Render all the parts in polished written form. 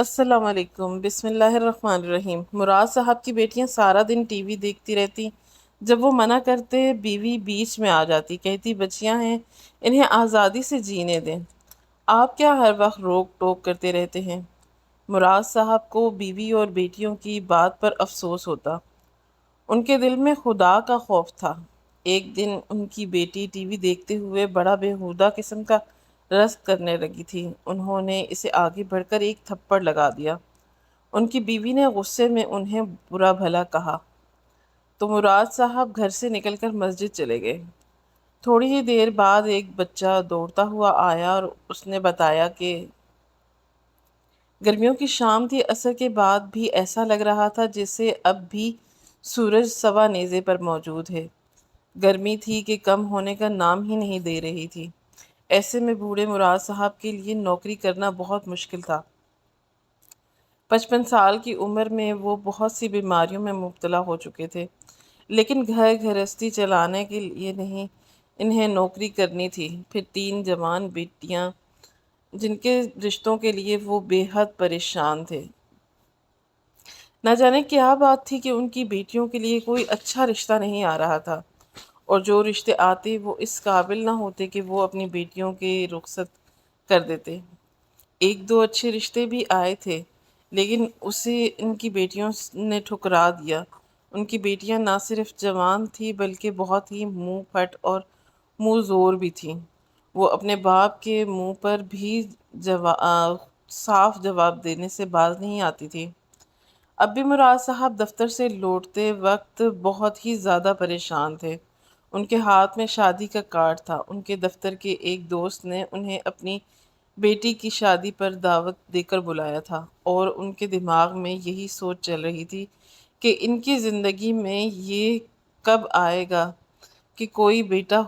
السلام علیکم، بسم اللہ الرحمن الرحیم۔ مراد صاحب کی بیٹیاں سارا دن ٹی وی دیکھتی رہتی۔ جب وہ منع کرتے بیوی بیچ میں آ جاتی، کہتی بچیاں ہیں، انہیں آزادی سے جینے دیں، آپ کیا ہر وقت روک ٹوک کرتے رہتے ہیں۔ مراد صاحب کو بیوی اور بیٹیوں کی بات پر افسوس ہوتا، ان کے دل میں خدا کا خوف تھا۔ ایک دن ان کی بیٹی ٹی وی دیکھتے ہوئے بڑا بےہودہ قسم کا رقص کرنے لگی تھی۔ انہوں نے اسے آگے بڑھ کر ایک تھپڑ لگا دیا۔ ان کی بیوی نے غصے میں انہیں برا بھلا کہا تو مراد صاحب گھر سے نکل کر مسجد چلے گئے۔ تھوڑی ہی دیر بعد ایک بچہ دوڑتا ہوا آیا اور اس نے بتایا کہ گرمیوں کی شام تھی، عصر کے بعد بھی ایسا لگ رہا تھا جیسے اب بھی سورج سوا نیزے پر موجود ہے۔ گرمی تھی کہ کم ہونے کا نام ہی نہیں دے رہی تھی۔ ایسے میں بوڑھے مراد صاحب کے لیے نوکری کرنا بہت مشکل تھا۔ 55 سال کی عمر میں وہ بہت سی بیماریوں میں مبتلا ہو چکے تھے، لیکن گھر گھرستی چلانے کے لیے نہیں، انہیں نوکری کرنی تھی۔ پھر 3 جوان بیٹیاں جن کے رشتوں کے لیے وہ بے حد پریشان تھے۔ نہ جانے کیا بات تھی کہ ان کی بیٹیوں کے لیے کوئی اچھا رشتہ نہیں آ رہا تھا، اور جو رشتے آتے وہ اس قابل نہ ہوتے کہ وہ اپنی بیٹیوں کے رخصت کر دیتے۔ ایک دو اچھے رشتے بھی آئے تھے، لیکن اسے ان کی بیٹیوں نے ٹھکرا دیا۔ ان کی بیٹیاں نہ صرف جوان تھیں بلکہ بہت ہی منہ پھٹ اور منہ زور بھی تھیں۔ وہ اپنے باپ کے منہ پر بھی صاف جواب دینے سے باز نہیں آتی تھی۔ اب بھی مراد صاحب دفتر سے لوٹتے وقت بہت ہی زیادہ پریشان تھے۔ ان کے ہاتھ میں شادی کا کارڈ تھا۔ ان کے دفتر کے ایک دوست نے انہیں اپنی بیٹی کی شادی پر دعوت دے کر بلایا تھا، اور ان کے دماغ میں یہی سوچ چل رہی تھی کہ ان کی زندگی میں یہ کب آئے گا کہ کوئی بیٹا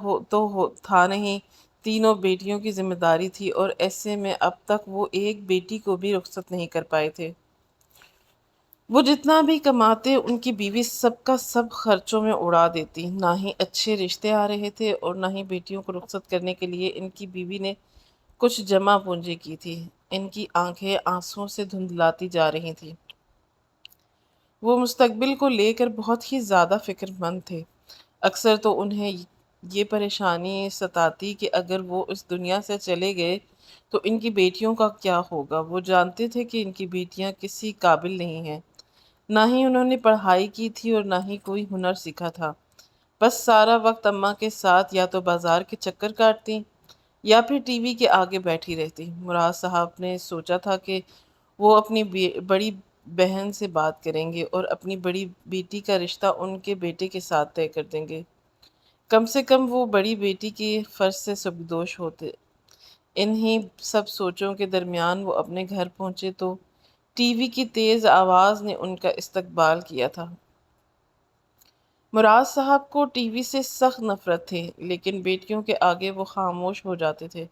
تھا نہیں، تینوں بیٹیوں کی ذمہ داری تھی، اور ایسے میں اب تک وہ ایک بیٹی کو بھی رخصت نہیں کر پائے تھے۔ وہ جتنا بھی کماتے ان کی بیوی سب کا سب خرچوں میں اڑا دیتی۔ نہ ہی اچھے رشتے آ رہے تھے اور نہ ہی بیٹیوں کو رخصت کرنے کے لیے ان کی بیوی نے کچھ جمع پونجی کی تھی۔ ان کی آنکھیں آنسوؤں سے دھندلاتی جا رہی تھیں۔ وہ مستقبل کو لے کر بہت ہی زیادہ فکر مند تھے۔ اکثر تو انہیں یہ پریشانی ستاتی کہ اگر وہ اس دنیا سے چلے گئے تو ان کی بیٹیوں کا کیا ہوگا۔ وہ جانتے تھے کہ ان کی بیٹیاں کسی قابل نہیں ہیں، نہ ہی انہوں نے پڑھائی کی تھی اور نہ ہی کوئی ہنر سیکھا تھا۔ بس سارا وقت اماں کے ساتھ یا تو بازار کے چکر کاٹتی یا پھر ٹی وی کے آگے بیٹھی رہتی۔ مراد صاحب نے سوچا تھا کہ وہ اپنی بڑی بہن سے بات کریں گے اور اپنی بڑی بیٹی کا رشتہ ان کے بیٹے کے ساتھ طے کر دیں گے۔ کم سے کم وہ بڑی بیٹی کے فرض سے سبکدوش ہوتے۔ انہی سب سوچوں کے درمیان وہ اپنے گھر پہنچے تو ٹی وی کی تیز آواز نے ان کا استقبال کیا تھا۔ مراد صاحب کو ٹی وی سے سخت نفرت تھی، لیکن بیٹیوں کے آگے وہ خاموش ہو جاتے تھے۔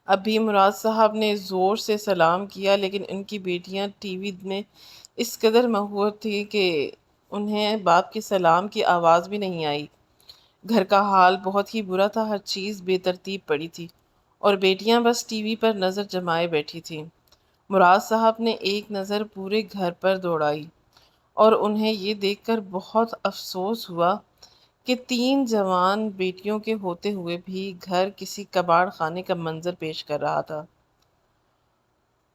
اب بھی مراد صاحب نے زور سے سلام کیا، لیکن ان کی بیٹیاں ٹی وی میں اس قدر مغرور تھی کہ انہیں باپ کے سلام کی آواز بھی نہیں آئی۔ گھر کا حال بہت ہی برا تھا، ہر چیز بے ترتیب پڑی تھی، اور بیٹیاں بس ٹی وی پر نظر جمائے بیٹھی تھیں۔ مراد صاحب نے ایک نظر پورے گھر پر دوڑائی، اور انہیں یہ دیکھ کر بہت افسوس ہوا کہ 3 جوان بیٹیوں کے ہوتے ہوئے بھی گھر کسی کباڑ خانے کا منظر پیش کر رہا تھا۔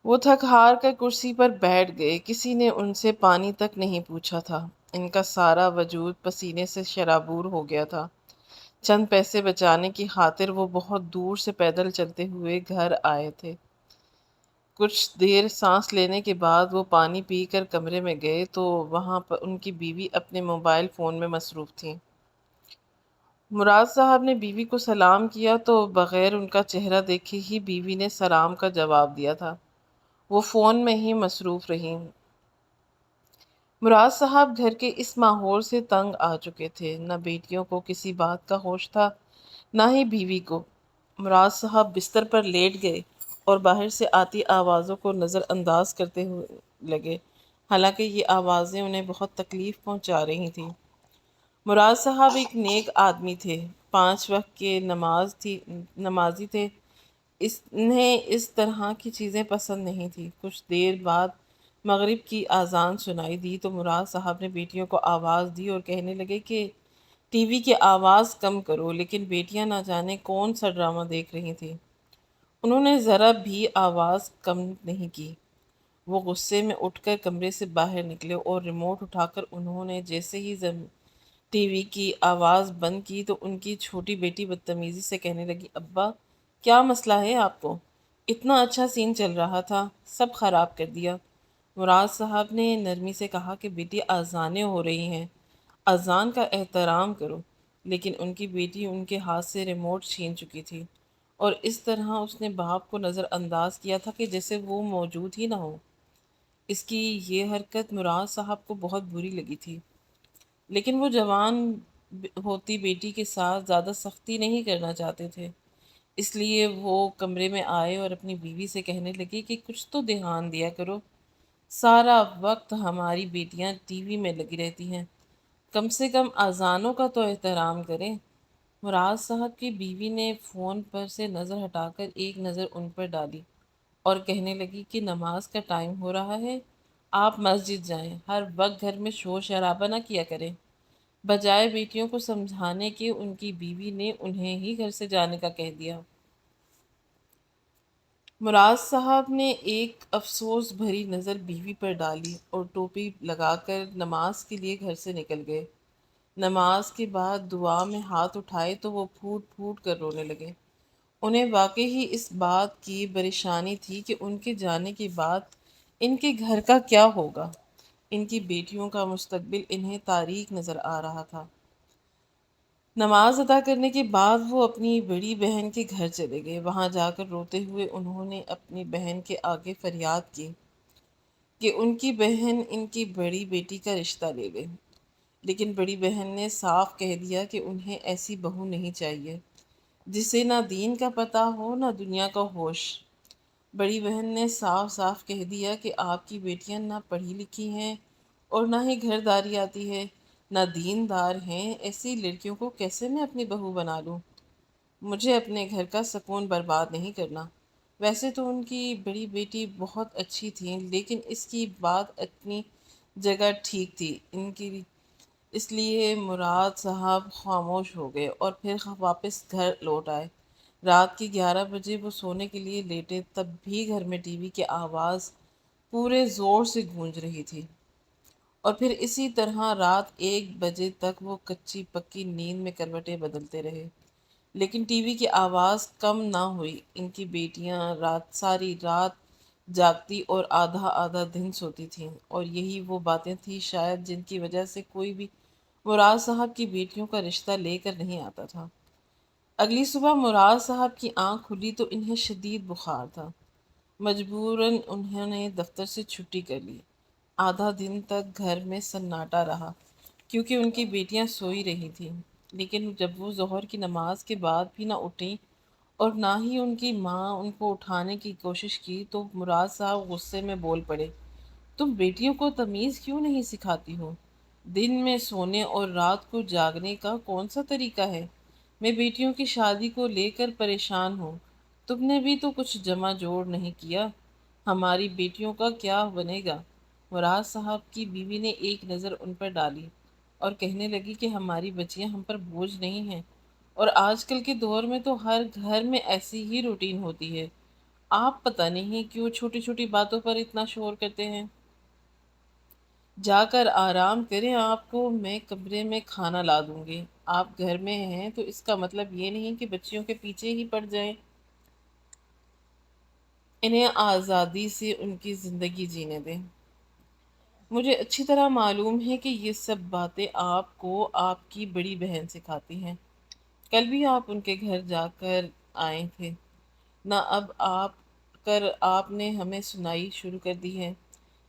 وہ تھک ہار کر کرسی پر بیٹھ گئے۔ کسی نے ان سے پانی تک نہیں پوچھا تھا۔ ان کا سارا وجود پسینے سے شرابور ہو گیا تھا۔ چند پیسے بچانے کی خاطر وہ بہت دور سے پیدل چلتے ہوئے گھر آئے تھے۔ کچھ دیر سانس لینے کے بعد وہ پانی پی کر کمرے میں گئے تو وہاں پر ان کی بیوی اپنے موبائل فون میں مصروف تھیں۔ مراد صاحب نے بیوی کو سلام کیا تو بغیر ان کا چہرہ دیکھے ہی بیوی نے سلام کا جواب دیا تھا۔ وہ فون میں ہی مصروف رہیں۔ مراد صاحب گھر کے اس ماحول سے تنگ آ چکے تھے۔ نہ بیٹیوں کو کسی بات کا ہوش تھا، نہ ہی بیوی کو۔ مراد صاحب بستر پر لیٹ گئے اور باہر سے آتی آوازوں کو نظر انداز کرتے ہوئے لگے، حالانکہ یہ آوازیں انہیں بہت تکلیف پہنچا رہی تھیں۔ مراد صاحب ایک نیک آدمی تھے، 5 وقت کے نمازی تھے۔ انہیں اس طرح کی چیزیں پسند نہیں تھی۔ کچھ دیر بعد مغرب کی اذان سنائی دی تو مراد صاحب نے بیٹیوں کو آواز دی اور کہنے لگے کہ ٹی وی کی آواز کم کرو، لیکن بیٹیاں نہ جانے کون سا ڈرامہ دیکھ رہی تھیں۔ انہوں نے ذرا بھی آواز کم نہیں کی۔ وہ غصے میں اٹھ کر کمرے سے باہر نکلے اور ریموٹ اٹھا کر انہوں نے جیسے ہی ٹی وی کی آواز بند کی تو ان کی چھوٹی بیٹی بدتمیزی سے کہنے لگی، ابا کیا مسئلہ ہے آپ کو؟ اتنا اچھا سین چل رہا تھا، سب خراب کر دیا۔ مراد صاحب نے نرمی سے کہا کہ بیٹی اذانیں ہو رہی ہیں، اذان کا احترام کرو، لیکن ان کی بیٹی ان کے ہاتھ سے ریموٹ چھین چکی تھی اور اس طرح اس نے باپ کو نظر انداز کیا تھا کہ جیسے وہ موجود ہی نہ ہو۔ اس کی یہ حرکت مراد صاحب کو بہت بری لگی تھی، لیکن وہ جوان ہوتی بیٹی کے ساتھ زیادہ سختی نہیں کرنا چاہتے تھے، اس لیے وہ کمرے میں آئے اور اپنی بیوی سے کہنے لگے کہ کچھ تو دھیان دیا کرو، سارا وقت ہماری بیٹیاں ٹی وی میں لگی رہتی ہیں، کم سے کم اذانوں کا تو احترام کریں۔ مراد صاحب کی بیوی نے فون پر سے نظر ہٹا کر ایک نظر ان پر ڈالی اور کہنے لگی کہ نماز کا ٹائم ہو رہا ہے، آپ مسجد جائیں، ہر وقت گھر میں شور شرابہ نہ کیا کریں۔ بجائے بیٹیوں کو سمجھانے کے ان کی بیوی نے انہیں ہی گھر سے جانے کا کہہ دیا۔ مراد صاحب نے ایک افسوس بھری نظر بیوی پر ڈالی اور ٹوپی لگا کر نماز کے لیے گھر سے نکل گئے۔ نماز کے بعد دعا میں ہاتھ اٹھائے تو وہ پھوٹ پھوٹ کر رونے لگے۔ انہیں واقعی ہی اس بات کی پریشانی تھی کہ ان کے جانے کے بعد ان کے گھر کا کیا ہوگا۔ ان کی بیٹیوں کا مستقبل انہیں تاریک نظر آ رہا تھا۔ نماز ادا کرنے کے بعد وہ اپنی بڑی بہن کے گھر چلے گئے۔ وہاں جا کر روتے ہوئے انہوں نے اپنی بہن کے آگے فریاد کی کہ ان کی بہن ان کی بڑی بیٹی کا رشتہ لے لے، لیکن بڑی بہن نے صاف کہہ دیا کہ انہیں ایسی بہو نہیں چاہیے جسے نہ دین کا پتہ ہو نہ دنیا کا ہوش۔ بڑی بہن نے صاف صاف کہہ دیا کہ آپ کی بیٹیاں نہ پڑھی لکھی ہیں اور نہ ہی گھرداری آتی ہے، نہ دیندار ہیں، ایسی لڑکیوں کو کیسے میں اپنی بہو بنا لوں؟ مجھے اپنے گھر کا سکون برباد نہیں کرنا۔ ویسے تو ان کی بڑی بیٹی بہت اچھی تھی، لیکن اس کی بات اپنی جگہ ٹھیک تھی۔ اس لیے مراد صاحب خاموش ہو گئے اور پھر واپس گھر لوٹ آئے۔ رات کے 11 بجے وہ سونے کے لیے لیٹے، تب بھی گھر میں ٹی وی کی آواز پورے زور سے گونج رہی تھی، اور پھر اسی طرح رات 1 بجے تک وہ کچی پکی نیند میں کروٹیں بدلتے رہے، لیکن ٹی وی کی آواز کم نہ ہوئی۔ ان کی بیٹیاں ساری رات جاگتی اور آدھا آدھا دن سوتی تھیں، اور یہی وہ باتیں تھیں شاید جن کی وجہ سے کوئی بھی مراد صاحب کی بیٹیوں کا رشتہ لے کر نہیں آتا تھا۔ اگلی صبح مراد صاحب کی آنکھ کھلی تو انہیں شدید بخار تھا۔ مجبوراً انہوں نے دفتر سے چھٹی کر لی۔ آدھا دن تک گھر میں سناٹا رہا کیونکہ ان کی بیٹیاں سوئی رہی تھیں، لیکن جب وہ ظہر کی نماز کے بعد بھی نہ اٹھیں اور نہ ہی ان کی ماں ان کو اٹھانے کی کوشش کی تو مراد صاحب غصے میں بول پڑے، تم بیٹیوں کو تمیز کیوں نہیں سکھاتی ہو؟ دن میں سونے اور رات کو جاگنے کا کون سا طریقہ ہے؟ میں بیٹیوں کی شادی کو لے کر پریشان ہوں، تم نے بھی تو کچھ جمع جوڑ نہیں کیا، ہماری بیٹیوں کا کیا بنے گا؟ مراد صاحب کی بیوی نے ایک نظر ان پر ڈالی اور کہنے لگی کہ ہماری بچیاں ہم پر بوجھ نہیں ہیں، اور آج کل کے دور میں تو ہر گھر میں ایسی ہی روٹین ہوتی ہے، آپ پتہ نہیں کیوں چھوٹی چھوٹی باتوں پر اتنا شور کرتے ہیں۔ جا کر آرام کریں، آپ کو میں کمرے میں کھانا لا دوں گی۔ آپ گھر میں ہیں تو اس کا مطلب یہ نہیں کہ بچیوں کے پیچھے ہی پڑ جائیں، انہیں آزادی سے ان کی زندگی جینے دیں۔ مجھے اچھی طرح معلوم ہے کہ یہ سب باتیں آپ کو آپ کی بڑی بہن سکھاتی ہیں، کل بھی آپ ان کے گھر جا کر آئے تھے، نہ اب آپ نے ہمیں سنائی شروع کر دی ہے۔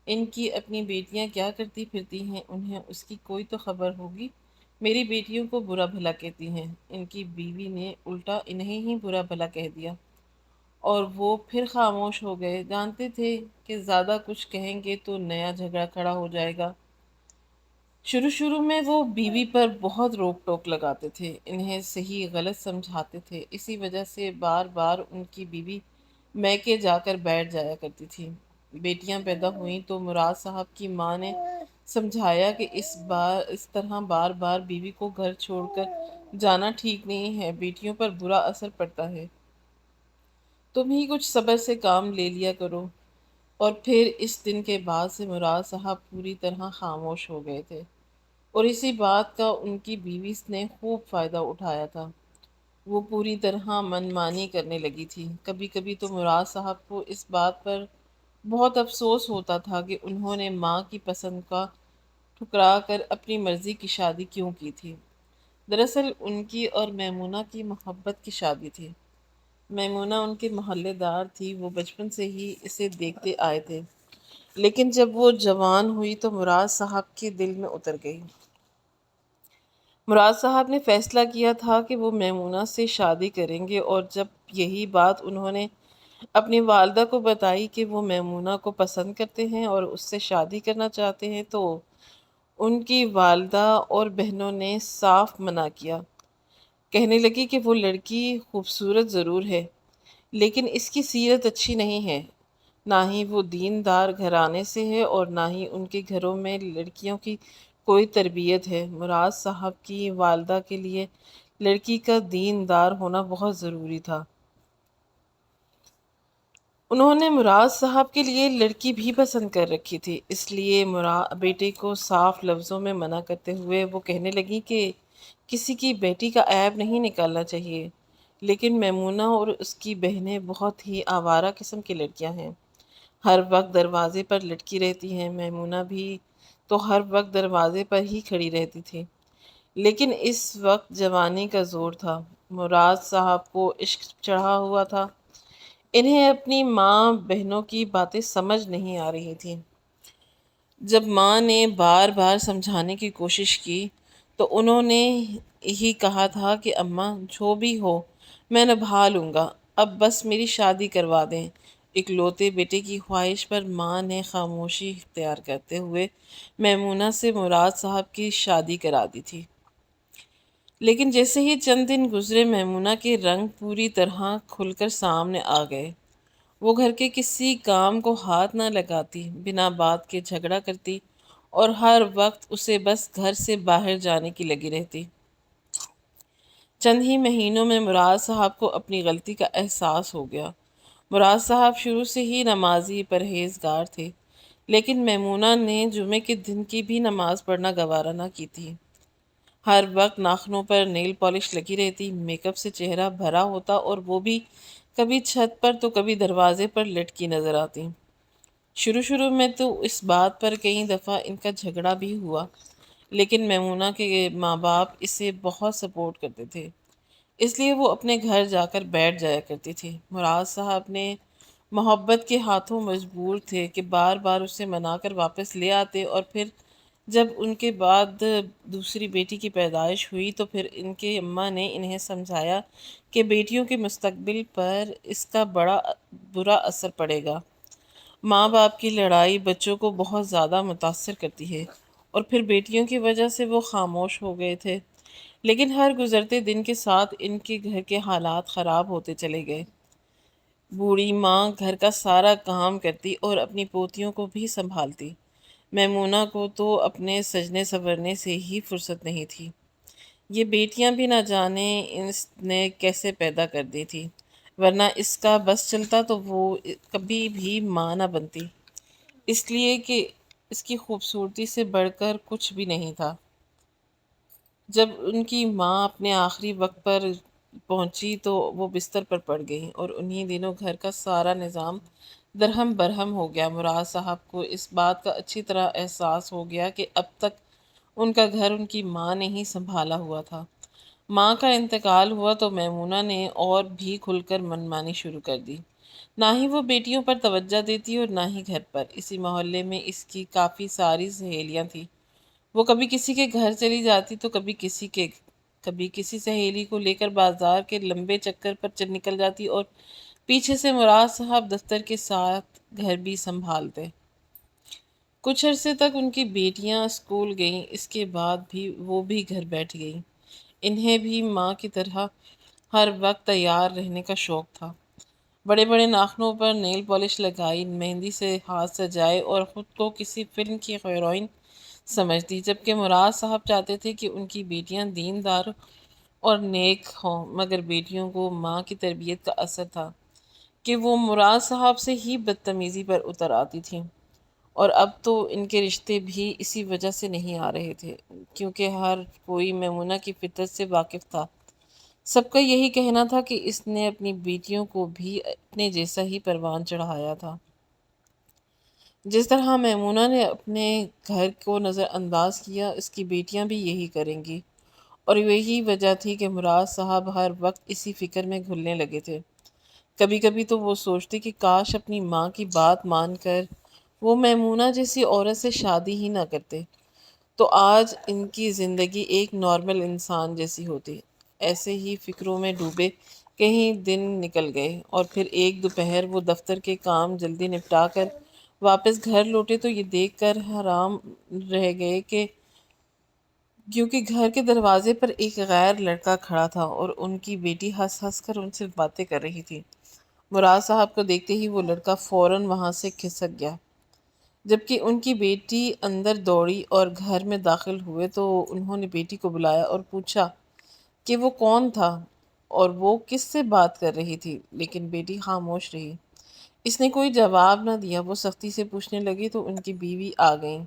ان کی اپنی بیٹیاں کیا کرتی پھرتی ہیں، انہیں اس کی کوئی تو خبر ہوگی۔ میری بیٹیوں کو برا بھلا کہتی ہیں۔ ان کی بیوی نے الٹا انہیں ہی برا بھلا کہہ دیا، اور وہ پھر خاموش ہو گئے۔ جانتے تھے کہ زیادہ کچھ کہیں گے تو نیا جھگڑا کھڑا ہو جائے گا۔ شروع شروع میں وہ بیوی پر بہت روک ٹوک لگاتے تھے، انہیں صحیح غلط سمجھاتے تھے، اسی وجہ سے بار بار ان کی بیوی میکے جا کر بیٹھ جایا کرتی تھی۔ بیٹیاں پیدا ہوئیں تو مراد صاحب کی ماں نے سمجھایا کہ اس طرح بار بار بیوی کو گھر چھوڑ کر جانا ٹھیک نہیں ہے، بیٹیوں پر برا اثر پڑتا ہے، تم ہی کچھ صبر سے کام لے لیا کرو۔ اور پھر اس دن کے بعد سے مراد صاحب پوری طرح خاموش ہو گئے تھے، اور اسی بات کا ان کی بیوی نے خوب فائدہ اٹھایا تھا۔ وہ پوری طرح من مانی کرنے لگی تھی۔ کبھی کبھی تو مراد صاحب کو اس بات پر بہت افسوس ہوتا تھا کہ انہوں نے ماں کی پسند کا ٹھکرا کر اپنی مرضی کی شادی کیوں کی تھی۔ دراصل ان کی اور میمونہ کی محبت کی شادی تھی۔ میمونہ ان کے محلے دار تھی، وہ بچپن سے ہی اسے دیکھتے آئے تھے، لیکن جب وہ جوان ہوئی تو مراد صاحب کے دل میں اتر گئی۔ مراد صاحب نے فیصلہ کیا تھا کہ وہ میمونہ سے شادی کریں گے، اور جب یہی بات انہوں نے اپنی والدہ کو بتائی کہ وہ میمونہ کو پسند کرتے ہیں اور اس سے شادی کرنا چاہتے ہیں، تو ان کی والدہ اور بہنوں نے صاف منع کیا۔ کہنے لگی کہ وہ لڑکی خوبصورت ضرور ہے، لیکن اس کی سیرت اچھی نہیں ہے، نہ ہی وہ دین دار گھرانے سے ہے اور نہ ہی ان کے گھروں میں لڑکیوں کی کوئی تربیت ہے۔ مراد صاحب کی والدہ کے لیے لڑکی کا دین دار ہونا بہت ضروری تھا۔ انہوں نے مراد صاحب کے لیے لڑکی بھی پسند کر رکھی تھی، اس لیے بیٹے کو صاف لفظوں میں منع کرتے ہوئے وہ کہنے لگی کہ کسی کی بیٹی کا عیب نہیں نکالنا چاہیے، لیکن میمونہ اور اس کی بہنیں بہت ہی آوارہ قسم کی لڑکیاں ہیں، ہر وقت دروازے پر لٹکی رہتی ہیں۔ میمونہ بھی تو ہر وقت دروازے پر ہی کھڑی رہتی تھی، لیکن اس وقت جوانی کا زور تھا، مراد صاحب کو عشق چڑھا ہوا تھا، انہیں اپنی ماں بہنوں کی باتیں سمجھ نہیں آ رہی تھیں۔ جب ماں نے بار بار سمجھانے کی کوشش کی تو انہوں نے ہی کہا تھا کہ اماں جو بھی ہو میں نبھا لوں گا، اب بس میری شادی کروا دیں۔ اکلوتے بیٹے کی خواہش پر ماں نے خاموشی اختیار کرتے ہوئے میمونہ سے مراد صاحب کی شادی کرا دی تھی۔ لیکن جیسے ہی چند دن گزرے میمونہ کے رنگ پوری طرح کھل کر سامنے آ گئے۔ وہ گھر کے کسی کام کو ہاتھ نہ لگاتی، بنا بات کے جھگڑا کرتی اور ہر وقت اسے بس گھر سے باہر جانے کی لگی رہتی۔ چند ہی مہینوں میں مراد صاحب کو اپنی غلطی کا احساس ہو گیا۔ مراد صاحب شروع سے ہی نمازی پرہیزگار تھے، لیکن میمونہ نے جمعے کے دن کی بھی نماز پڑھنا گوارا نہ کی تھی۔ ہر وقت ناخنوں پر نیل پالش لگی رہتی، میک اپ سے چہرہ بھرا ہوتا اور وہ بھی کبھی چھت پر تو کبھی دروازے پر لٹکی نظر آتی۔ شروع شروع میں تو اس بات پر کئی دفعہ ان کا جھگڑا بھی ہوا، لیکن میمونہ کے ماں باپ اسے بہت سپورٹ کرتے تھے، اس لیے وہ اپنے گھر جا کر بیٹھ جایا کرتی تھی۔ مراد صاحب نے محبت کے ہاتھوں مجبور تھے کہ بار بار اسے منا کر واپس لے آتے، اور پھر جب ان کے بعد دوسری بیٹی کی پیدائش ہوئی تو پھر ان کے اماں نے انہیں سمجھایا کہ بیٹیوں کے مستقبل پر اس کا بڑا برا اثر پڑے گا۔ ماں باپ کی لڑائی بچوں کو بہت زیادہ متاثر کرتی ہے، اور پھر بیٹیوں کی وجہ سے وہ خاموش ہو گئے تھے، لیکن ہر گزرتے دن کے ساتھ ان کے گھر کے حالات خراب ہوتے چلے گئے۔ بوڑھی ماں گھر کا سارا کام کرتی اور اپنی پوتیوں کو بھی سنبھالتی، میمونہ کو تو اپنے سجنے سنورنے سے ہی فرصت نہیں تھی۔ یہ بیٹیاں بھی نہ جانے اس نے کیسے پیدا کر دی تھی، ورنہ اس کا بس چلتا تو وہ کبھی بھی ماں نہ بنتی، اس لیے کہ اس کی خوبصورتی سے بڑھ کر کچھ بھی نہیں تھا۔ جب ان کی ماں اپنے آخری وقت پر پہنچی تو وہ بستر پر پڑ گئیں، اور انہی دنوں گھر کا سارا نظام درہم برہم ہو گیا۔ مراد صاحب کو اس بات کا اچھی طرح احساس ہو گیا کہ اب تک ان کا گھر ان کی ماں نے ہی سنبھالا ہوا تھا۔ ماں کا انتقال ہوا تو میمونہ نے اور بھی کھل کر منمانی شروع کر دی، نہ ہی وہ بیٹیوں پر توجہ دیتی اور نہ ہی گھر پر۔ اسی محلے میں اس کی کافی ساری سہیلیاں تھیں، وہ کبھی کسی کے گھر چلی جاتی تو کبھی کسی سہیلی کو لے کر بازار کے لمبے چکر پر نکل جاتی، اور پیچھے سے مراد صاحب دفتر کے ساتھ گھر بھی سنبھالتے۔ کچھ عرصے تک ان کی بیٹیاں اسکول گئیں، اس کے بعد بھی وہ بھی گھر بیٹھ گئیں۔ انہیں بھی ماں کی طرح ہر وقت تیار رہنے کا شوق تھا۔ بڑے بڑے ناخنوں پر نیل پالش لگائی، مہندی سے ہاتھ سجائے اور خود کو کسی فلم کی ہیروئن سمجھتی، جبکہ مراد صاحب چاہتے تھے کہ ان کی بیٹیاں دیندار اور نیک ہوں، مگر بیٹیوں کو ماں کی تربیت کا اثر تھا کہ وہ مراد صاحب سے ہی بدتمیزی پر اتر آتی تھیں، اور اب تو ان کے رشتے بھی اسی وجہ سے نہیں آ رہے تھے، کیونکہ ہر کوئی میمونہ کی فطرت سے واقف تھا۔ سب کا یہی کہنا تھا کہ اس نے اپنی بیٹیوں کو بھی اپنے جیسا ہی پروان چڑھایا تھا، جس طرح میمونہ نے اپنے گھر کو نظر انداز کیا، اس کی بیٹیاں بھی یہی کریں گی۔ اور یہی وجہ تھی کہ مراد صاحب ہر وقت اسی فکر میں گھلنے لگے تھے۔ کبھی کبھی تو وہ سوچتے کہ کاش اپنی ماں کی بات مان کر وہ میمونہ جیسی عورت سے شادی ہی نہ کرتے، تو آج ان کی زندگی ایک نارمل انسان جیسی ہوتی۔ ایسے ہی فکروں میں ڈوبے کہیں دن نکل گئے، اور پھر ایک دوپہر وہ دفتر کے کام جلدی نپٹا کر واپس گھر لوٹے تو یہ دیکھ کر حیران رہ گئے کہ کیونکہ گھر کے دروازے پر ایک غیر لڑکا کھڑا تھا اور ان کی بیٹی ہنس ہنس کر ان سے باتیں کر رہی تھی۔ مراد صاحب کو دیکھتے ہی وہ لڑکا فوراً وہاں سے کھسک گیا، جبکہ ان کی بیٹی اندر دوڑی اور گھر میں داخل ہوئے تو انہوں نے بیٹی کو بلایا اور پوچھا کہ وہ کون تھا اور وہ کس سے بات کر رہی تھی، لیکن بیٹی خاموش رہی۔ اس نے کوئی جواب نہ دیا۔ وہ سختی سے پوچھنے لگی تو ان کی بیوی آ گئیں،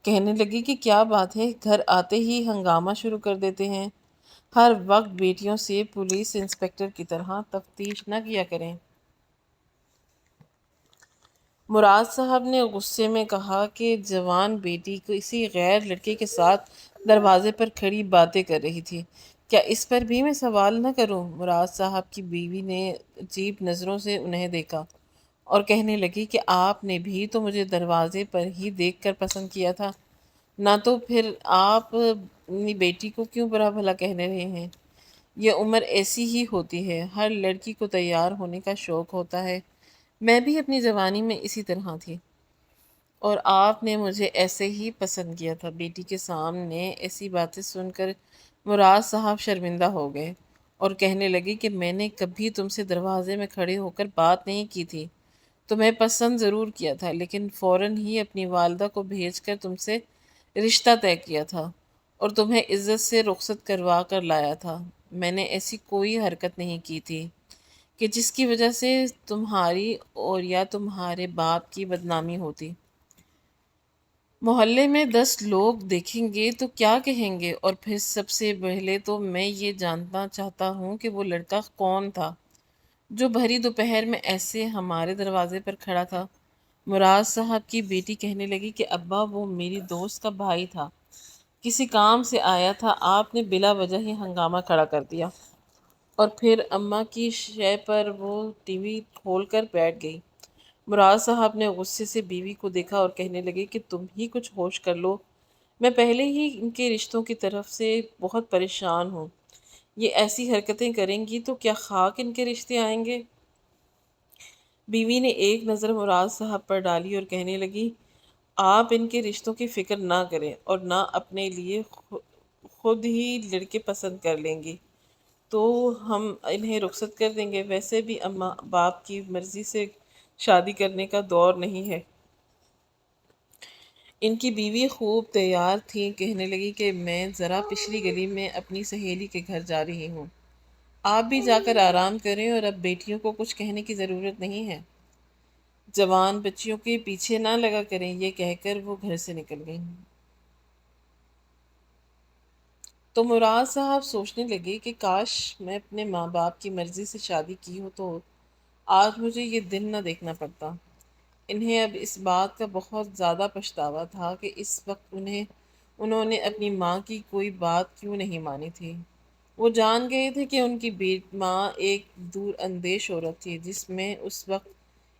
کہنے لگی کہ کیا بات ہے، گھر آتے ہی ہنگامہ شروع کر دیتے ہیں، ہر وقت بیٹیوں سے پولیس انسپکٹر کی طرح تفتیش نہ کیا کریں۔ مراد صاحب نے غصے میں کہا کہ جوان بیٹی کسی غیر لڑکے کے ساتھ دروازے پر کھڑی باتیں کر رہی تھی، کیا اس پر بھی میں سوال نہ کروں؟ مراد صاحب کی بیوی نے عجیب نظروں سے انہیں دیکھا اور کہنے لگی کہ آپ نے بھی تو مجھے دروازے پر ہی دیکھ کر پسند کیا تھا، نہ تو پھر آپ اپنی بیٹی کو کیوں برا بھلا کہہ رہے ہیں؟ یہ عمر ایسی ہی ہوتی ہے، ہر لڑکی کو تیار ہونے کا شوق ہوتا ہے، میں بھی اپنی جوانی میں اسی طرح تھی، اور آپ نے مجھے ایسے ہی پسند کیا تھا۔ بیٹی کے سامنے ایسی باتیں سن کر مراد صاحب شرمندہ ہو گئے اور کہنے لگے کہ میں نے کبھی تم سے دروازے میں کھڑے ہو کر بات نہیں کی تھی، تمہیں پسند ضرور کیا تھا، لیکن فوراً ہی اپنی والدہ کو بھیج کر تم سے رشتہ طے کیا تھا اور تمہیں عزت سے رخصت کروا کر لایا تھا۔ میں نے ایسی کوئی حرکت نہیں کی تھی کہ جس کی وجہ سے تمہاری اور یا تمہارے باپ کی بدنامی ہوتی۔ محلے میں 10 لوگ دیکھیں گے تو کیا کہیں گے؟ اور پھر سب سے پہلے تو میں یہ جاننا چاہتا ہوں کہ وہ لڑکا کون تھا جو بھری دوپہر میں ایسے ہمارے دروازے پر کھڑا تھا۔ مراد صاحب کی بیٹی کہنے لگی کہ ابا وہ میری دوست کا بھائی تھا، کسی کام سے آیا تھا، آپ نے بلا وجہ ہی ہنگامہ کھڑا کر دیا، اور پھر اماں کی شے پر وہ ٹی وی کھول کر بیٹھ گئی۔ مراد صاحب نے غصے سے بیوی کو دیکھا اور کہنے لگے کہ تم ہی کچھ ہوش کر لو، میں پہلے ہی ان کے رشتوں کی طرف سے بہت پریشان ہوں، یہ ایسی حرکتیں کریں گی تو کیا خاک ان کے رشتے آئیں گے؟ بیوی نے ایک نظر مراد صاحب پر ڈالی اور کہنے لگی آپ ان کے رشتوں کی فکر نہ کریں اور نہ اپنے لیے خود ہی لڑکے پسند کر لیں گی تو ہم انہیں رخصت کر دیں گے، ویسے بھی اماں باپ کی مرضی سے شادی کرنے کا دور نہیں ہے۔ ان کی بیوی خوب تیار تھی، کہنے لگی کہ میں ذرا پچھلی گلی میں اپنی سہیلی کے گھر جا رہی ہوں، آپ بھی جا کر آرام کریں اور اب بیٹیوں کو کچھ کہنے کی ضرورت نہیں ہے، جوان بچیوں کے پیچھے نہ لگا کریں، یہ کہہ کر وہ گھر سے نکل گئیں۔ تو مراد صاحب سوچنے لگے کہ کاش میں اپنے ماں باپ کی مرضی سے شادی کی ہو تو آج مجھے یہ دن نہ دیکھنا پڑتا۔ انہیں اب اس بات کا بہت زیادہ پچھتاوا تھا کہ اس وقت انہوں نے اپنی ماں کی کوئی بات کیوں نہیں مانی تھی۔ وہ جان گئے تھے کہ ان کی ماں ایک دور اندیش عورت تھی جس میں اس وقت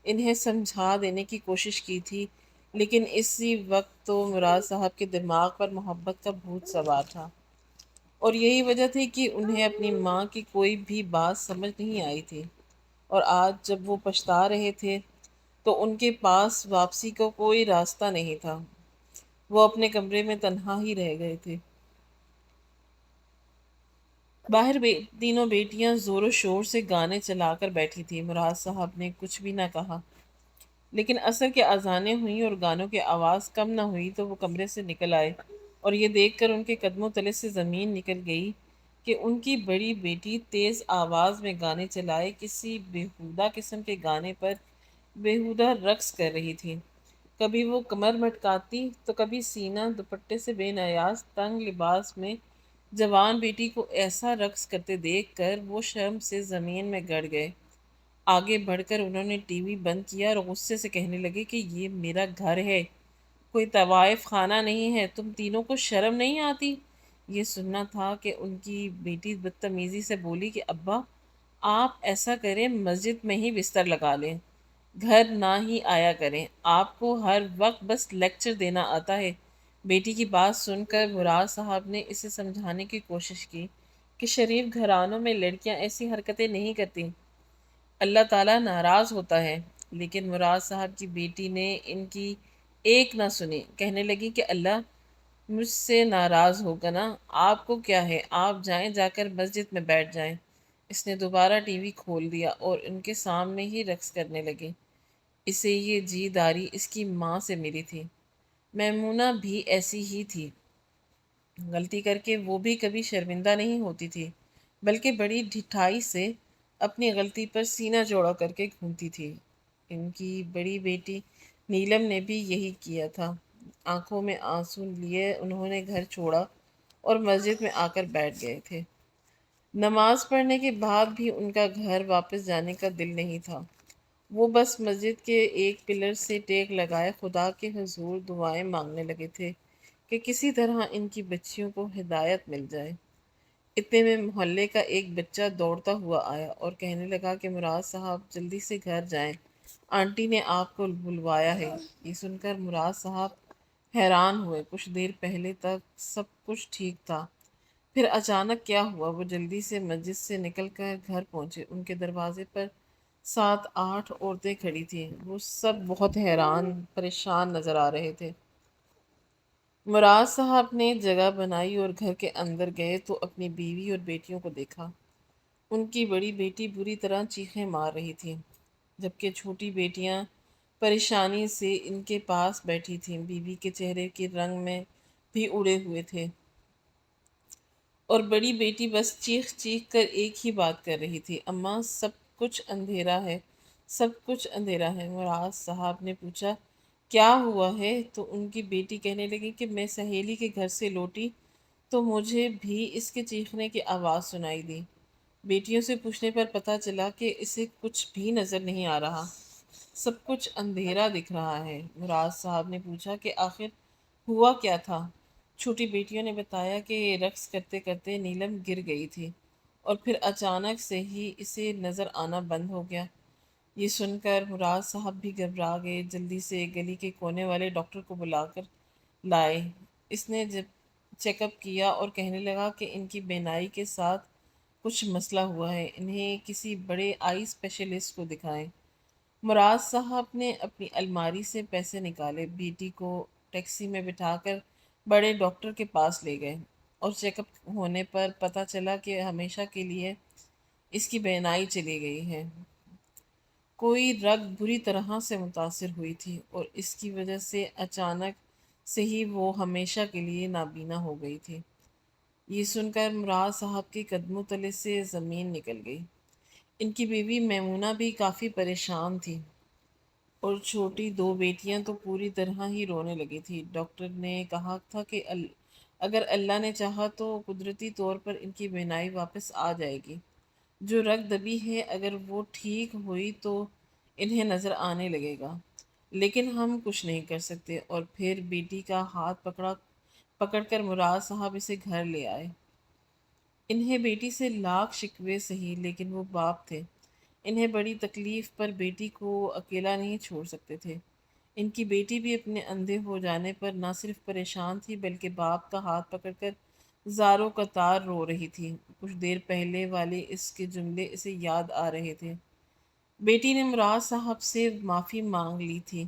انہیں سمجھا دینے کی کوشش کی تھی، لیکن اسی وقت تو مراد صاحب کے دماغ پر محبت کا بھوت سوار تھا، اور یہی وجہ تھی کہ انہیں اپنی ماں کی کوئی بھی بات سمجھ نہیں آئی تھی، اور آج جب وہ پچھتا رہے تھے تو ان کے پاس واپسی کا کوئی راستہ نہیں تھا۔ وہ اپنے کمرے میں تنہا ہی رہ گئے تھے۔ باہر تینوں بیٹیاں زور و شور سے گانے چلا کر بیٹھی تھی۔ مراد صاحب نے کچھ بھی نہ کہا، لیکن عصر کے اذانیں ہوئیں اور گانوں کی آواز کم نہ ہوئی تو وہ کمرے سے نکل آئے، اور یہ دیکھ کر ان کے قدموں تلے سے زمین نکل گئی کہ ان کی بڑی بیٹی تیز آواز میں گانے چلائے کسی بیہودہ قسم کے گانے پر بیہودہ رقص کر رہی تھی۔ کبھی وہ کمر مٹکاتی تو کبھی سینہ دوپٹے سے بے نیاز تنگ لباس میں جوان بیٹی کو ایسا رقص کرتے دیکھ کر وہ شرم سے زمین میں گڑ گئے۔ آگے بڑھ کر انہوں نے ٹی وی بند کیا اور غصے سے کہنے لگے کہ یہ میرا گھر ہے، کوئی طوائف خانہ نہیں ہے، تم تینوں کو شرم نہیں آتی؟ یہ سننا تھا کہ ان کی بیٹی بدتمیزی سے بولی کہ ابا آپ ایسا کریں، مسجد میں ہی بستر لگا لیں، گھر نہ ہی آیا کریں، آپ کو ہر وقت بس لیکچر دینا آتا ہے۔ بیٹی کی بات سن کر مراد صاحب نے اسے سمجھانے کی کوشش کی کہ شریف گھرانوں میں لڑکیاں ایسی حرکتیں نہیں کرتی، اللہ تعالیٰ ناراض ہوتا ہے۔ لیکن مراد صاحب کی بیٹی نے ان کی ایک نہ سنی، کہنے لگی کہ اللہ مجھ سے ناراض ہوگا نا، آپ کو کیا ہے، آپ جائیں، جا کر مسجد میں بیٹھ جائیں۔ اس نے دوبارہ ٹی وی کھول دیا اور ان کے سامنے ہی رقص کرنے لگی۔ اسے یہ جی داری اس کی ماں سے ملی تھی۔ میمونہ بھی ایسی ہی تھی، غلطی کر کے وہ بھی کبھی شرمندہ نہیں ہوتی تھی، بلکہ بڑی ڈھٹائی سے اپنی غلطی پر سینہ چوڑا کر کے گھومتی تھی۔ ان کی بڑی بیٹی نیلم نے بھی یہی کیا تھا۔ آنکھوں میں آنسو لیے انہوں نے گھر چھوڑا اور مسجد میں آ کر بیٹھ گئے تھے۔ نماز پڑھنے کے بعد بھی ان کا گھر واپس جانے کا دل نہیں تھا۔ وہ بس مسجد کے ایک پلر سے ٹیک لگائے خدا کے حضور دعائیں مانگنے لگے تھے کہ کسی طرح ان کی بچیوں کو ہدایت مل جائے۔ اتنے میں محلے کا ایک بچہ دوڑتا ہوا آیا اور کہنے لگا کہ مراد صاحب جلدی سے گھر جائیں، آنٹی نے آپ کو بلوایا ہے۔ یہ سن کر مراد صاحب حیران ہوئے۔ کچھ دیر پہلے تک سب کچھ ٹھیک تھا، پھر اچانک کیا ہوا؟ وہ جلدی سے مسجد سے نکل کر گھر پہنچے۔ ان کے دروازے پر 7 8 عورتیں کھڑی تھیں۔ وہ سب بہت حیران پریشان نظر آ رہے تھے۔ مراد صاحب نے جگہ بنائی اور گھر کے اندر گئے تو اپنی بیوی اور بیٹیوں کو دیکھا۔ ان کی بڑی بیٹی بری طرح چیخیں مار رہی تھی، جبکہ چھوٹی بیٹیاں پریشانی سے ان کے پاس بیٹھی تھیں۔ بیوی کے چہرے کے رنگ میں بھی اڑے ہوئے تھے اور بڑی بیٹی بس چیخ چیخ کر ایک ہی بات کر رہی تھی، اماں سب کچھ اندھیرا ہے، سب کچھ اندھیرا ہے۔ مراد صاحب نے پوچھا کیا ہوا ہے؟ تو ان کی بیٹی کہنے لگی کہ میں سہیلی کے گھر سے لوٹی تو مجھے بھی اس کے چیخنے کی آواز سنائی دی۔ بیٹیوں سے پوچھنے پر پتہ چلا کہ اسے کچھ بھی نظر نہیں آ رہا، سب کچھ اندھیرا دکھ رہا ہے۔ مراد صاحب نے پوچھا کہ آخر ہوا کیا تھا؟ چھوٹی بیٹیوں نے بتایا کہ رقص کرتے کرتے نیلم گر گئی تھی اور پھر اچانک سے ہی اسے نظر آنا بند ہو گیا۔ یہ سن کر مراد صاحب بھی گھبرا گئے، جلدی سے گلی کے کونے والے ڈاکٹر کو بلا کر لائے۔ اس نے جب چیک اپ کیا اور کہنے لگا کہ ان کی بینائی کے ساتھ کچھ مسئلہ ہوا ہے، انہیں کسی بڑے آئی اسپیشلسٹ کو دکھائیں۔ مراد صاحب نے اپنی الماری سے پیسے نکالے، بیٹی کو ٹیکسی میں بٹھا کر بڑے ڈاکٹر کے پاس لے گئے اور چیک اپ ہونے پر پتہ چلا کہ ہمیشہ کے لیے اس کی بینائی چلی گئی ہے۔ کوئی رگ بری طرح سے متاثر ہوئی تھی اور اس کی وجہ سے اچانک سے ہی وہ ہمیشہ کے لیے نابینا ہو گئی تھی۔ یہ سن کر مراد صاحب کے قدموں تلے سے زمین نکل گئی۔ ان کی بیوی میمونہ بھی کافی پریشان تھی اور چھوٹی 2 بیٹیاں تو پوری طرح ہی رونے لگی تھی۔ ڈاکٹر نے کہا تھا کہ اگر اللہ نے چاہا تو قدرتی طور پر ان کی بینائی واپس آ جائے گی۔ جو رگ دبی ہے اگر وہ ٹھیک ہوئی تو انہیں نظر آنے لگے گا، لیکن ہم کچھ نہیں کر سکتے۔ اور پھر بیٹی کا ہاتھ پکڑ کر مراد صاحب اسے گھر لے آئے۔ انہیں بیٹی سے لاکھ شکوے سہی، لیکن وہ باپ تھے، انہیں بڑی تکلیف پر بیٹی کو اکیلا نہیں چھوڑ سکتے تھے۔ ان کی بیٹی بھی اپنے اندھے ہو جانے پر نہ صرف پریشان تھی بلکہ باپ کا ہاتھ پکڑ کر زاروں قطار رو رہی تھی۔ کچھ دیر پہلے والے اس کے جملے اسے یاد آ رہے تھے، بیٹی نے مراد صاحب سے معافی مانگ لی تھی۔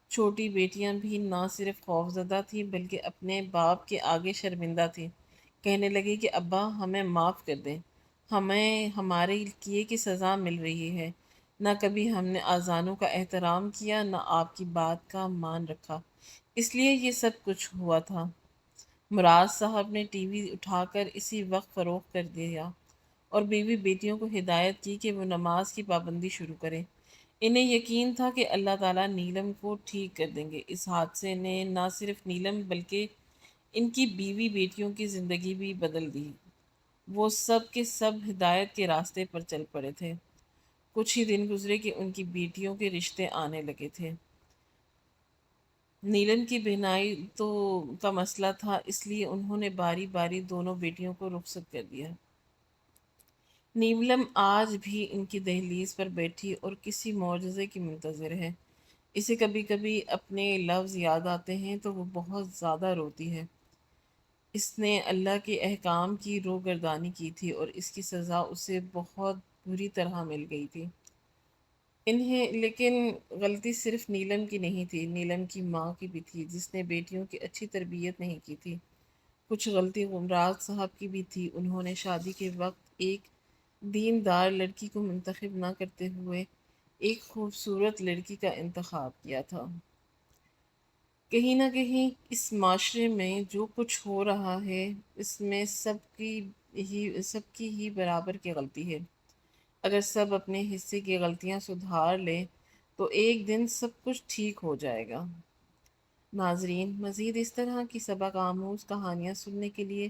چھوٹی بیٹیاں بھی نہ صرف خوفزدہ تھیں بلکہ اپنے باپ کے آگے شرمندہ تھیں۔ کہنے لگی کہ ابا ہمیں معاف کر دیں، ہمیں ہمارے کیے کی سزا مل رہی ہے۔ نہ کبھی ہم نے اذانوں کا احترام کیا، نہ آپ کی بات کا مان رکھا، اس لیے یہ سب کچھ ہوا تھا۔ مراد صاحب نے ٹی وی اٹھا کر اسی وقت فروخت کر دیا اور بیوی بیٹیوں کو ہدایت کی کہ وہ نماز کی پابندی شروع کریں۔ انہیں یقین تھا کہ اللہ تعالیٰ نیلم کو ٹھیک کر دیں گے۔ اس حادثے نے نہ صرف نیلم بلکہ ان کی بیوی بیٹیوں کی زندگی بھی بدل دی۔ وہ سب کے سب ہدایت کے راستے پر چل پڑے تھے۔ کچھ ہی دن گزرے کہ ان کی بیٹیوں کے رشتے آنے لگے تھے۔ نیلم کی بہنائی تو کا مسئلہ تھا، اس لیے انہوں نے باری باری دونوں بیٹیوں کو رخصت کر دیا۔ نیلم آج بھی ان کی دہلیز پر بیٹھی اور کسی معجزے کی منتظر ہے۔ اسے کبھی کبھی اپنے لفظ یاد آتے ہیں تو وہ بہت زیادہ روتی ہے۔ اس نے اللہ کے احکام کی روگردانی کی تھی اور اس کی سزا اسے بہت بری طرح مل گئی تھی۔ لیکن غلطی صرف نیلم کی نہیں تھی، نیلم کی ماں کی بھی تھی جس نے بیٹیوں کی اچھی تربیت نہیں کی تھی۔ کچھ غلطی مراد صاحب کی بھی تھی، انہوں نے شادی کے وقت ایک دیندار لڑکی کو منتخب نہ کرتے ہوئے ایک خوبصورت لڑکی کا انتخاب کیا تھا۔ کہیں نہ کہیں اس معاشرے میں جو کچھ ہو رہا ہے اس میں سب کی ہی برابر کی غلطی ہے۔ اگر سب اپنے حصے کی غلطیاں سدھار لیں تو ایک دن سب کچھ ٹھیک ہو جائے گا۔ ناظرین، مزید اس طرح کی سبق آموز کہانیاں سننے کے لیے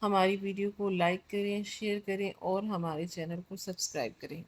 ہماری ویڈیو کو لائک کریں، شیئر کریں اور ہمارے چینل کو سبسکرائب کریں۔